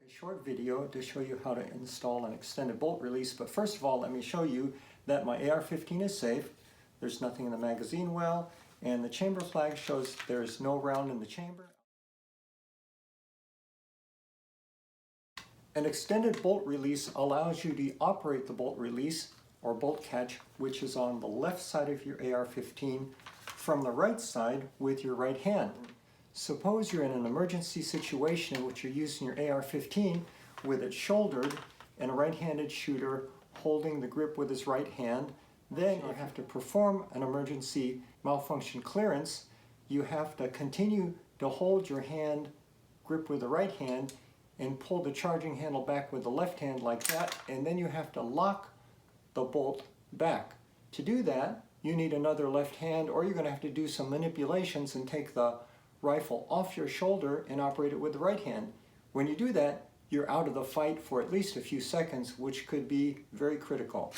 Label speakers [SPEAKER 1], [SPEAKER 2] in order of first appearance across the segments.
[SPEAKER 1] A short video to show you how to install an extended bolt release, but first of all let me show you that my AR-15 is safe. There's nothing in the magazine well, and the chamber flag shows there is no round in the chamber. An extended bolt release allows you to operate the bolt release or bolt catch, which is on the left side of your AR-15, from the right side with your right hand. Suppose you're in an emergency situation in which you're using your AR-15 with it shouldered and a right-handed shooter holding the grip with his right hand. Then you have to perform an emergency malfunction clearance. You have to continue to hold your hand grip with the right hand and pull the charging handle back with the left hand like that, and then you have to lock the bolt back. To do that, you need another left hand, or you're going to have to do some manipulations and take the rifle off your shoulder and operate it with the right hand. When you do that, you're out of the fight for at least a few seconds, which could be very critical.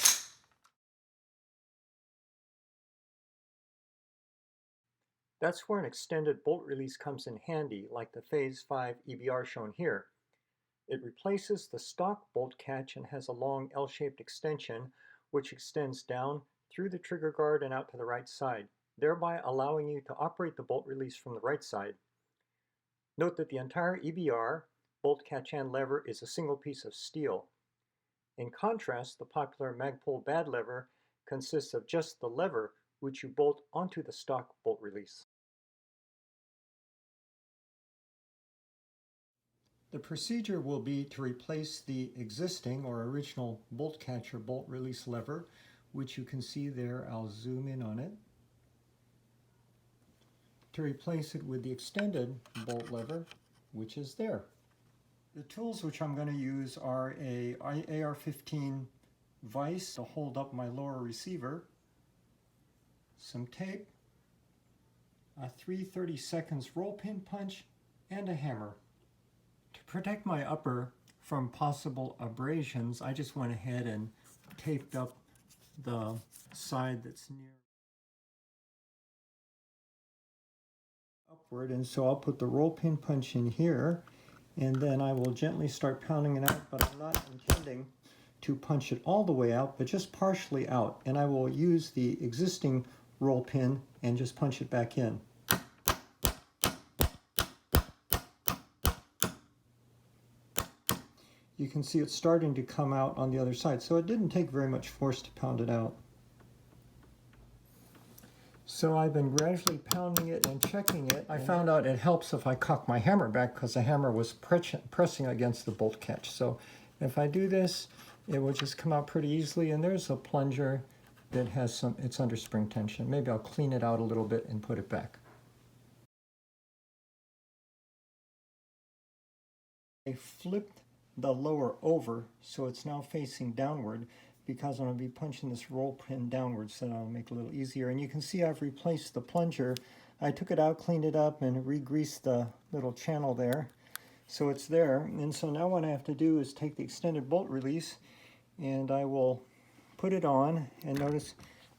[SPEAKER 1] That's where an extended bolt release comes in handy, like the Phase 5 EBR shown here. It replaces the stock bolt catch and has a long L-shaped extension which extends down through the trigger guard and out to the right side, thereby allowing you to operate the bolt release from the right side. Note that the entire EBR, bolt catch and lever, is a single piece of steel. In contrast, the popular Magpul B.A.D Lever consists of just the lever, which you bolt onto the stock bolt release. The procedure will be to replace the existing or original bolt catch or bolt release lever, which you can see there. I'll zoom in on it. To replace it with the extended bolt lever, which is there. The tools which I'm going to use are a AR-15 vise to hold up my lower receiver, some tape, a 3/32 roll pin punch, and a hammer. To protect my upper from possible abrasions, I just went ahead and taped up the side that's near upward, and so I'll put the roll pin punch in here, and then I will gently start pounding it out, but I'm not intending to punch it all the way out, but just partially out, and I will use the existing roll pin and just punch it back in. You can see it's starting to come out on the other side, so it didn't take very much force to pound it out. So I've been gradually pounding it and checking it. I found out it helps if I cock my hammer back because the hammer was pressing against the bolt catch. So if I do this, it will just come out pretty easily, and there's a plunger that has it's under spring tension. Maybe I'll clean it out a little bit and put it back. I flipped the lower over so it's now facing downward because I'm going to be punching this roll pin downward, so that'll make it a little easier. And you can see I've replaced the plunger. I took it out, cleaned it up, and re-greased the little channel there, so it's there. And so now what I have to do is take the extended bolt release, and I will put it on, and notice,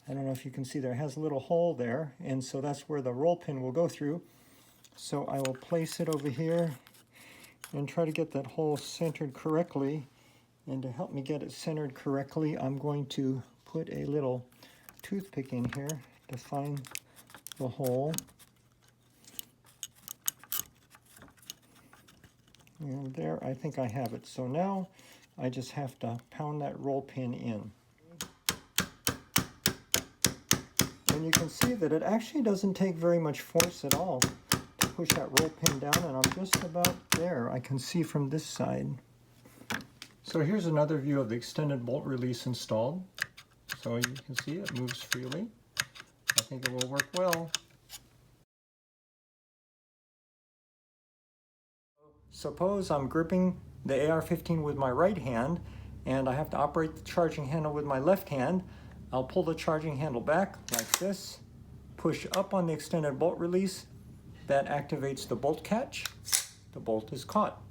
[SPEAKER 1] I don't know if you can see, there it has a little hole there, and so that's where the roll pin will go through. So I will place it over here and try to get that hole centered correctly. And to help me get it centered correctly, I'm going to put a little toothpick in here to find the hole. And there, I think I have it. So now I just have to pound that roll pin in. And you can see that it actually doesn't take very much force at all to push that roll pin down, and I'm just about there. I can see from this side. So here's another view of the extended bolt release installed. So you can see it moves freely. I think it will work well. Suppose I'm gripping the AR-15 with my right hand and I have to operate the charging handle with my left hand. I'll pull the charging handle back like this, push up on the extended bolt release. That activates the bolt catch. The bolt is caught.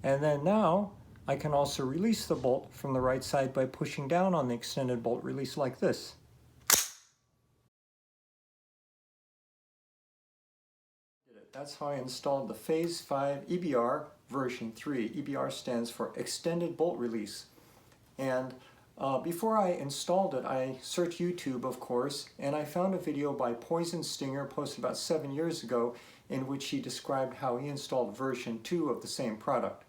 [SPEAKER 1] And then now I can also release the bolt from the right side by pushing down on the extended bolt release like this. That's how I installed the Phase 5 EBR version 3. EBR stands for Extended Bolt Release. And before I installed it, I searched YouTube, of course, and I found a video by Poison Stinger posted about 7 years ago in which he described how he installed version 2 of the same product.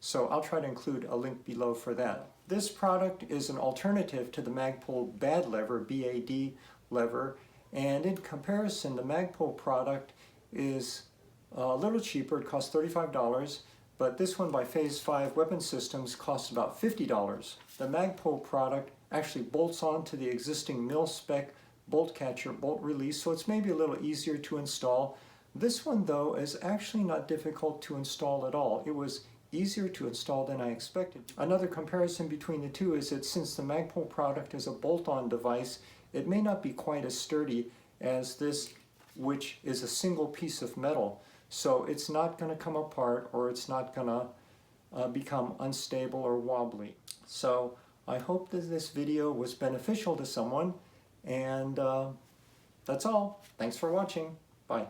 [SPEAKER 1] So I'll try to include a link below for that. This product is an alternative to the Magpul B.A.D Lever, B.A.D Lever, and in comparison, the Magpul product is a little cheaper. It costs $35, but this one by Phase 5 Weapon Systems costs about $50. The Magpul product actually bolts onto the existing mil-spec bolt catcher bolt release, so it's maybe a little easier to install. This one, though, is actually not difficult to install at all. It was easier to install than I expected. Another comparison between the two is that since the Magpul product is a bolt-on device, it may not be quite as sturdy as this, which is a single piece of metal. So it's not going to come apart, or it's not going to become unstable or wobbly. So I hope that this video was beneficial to someone, and that's all. Thanks for watching. Bye.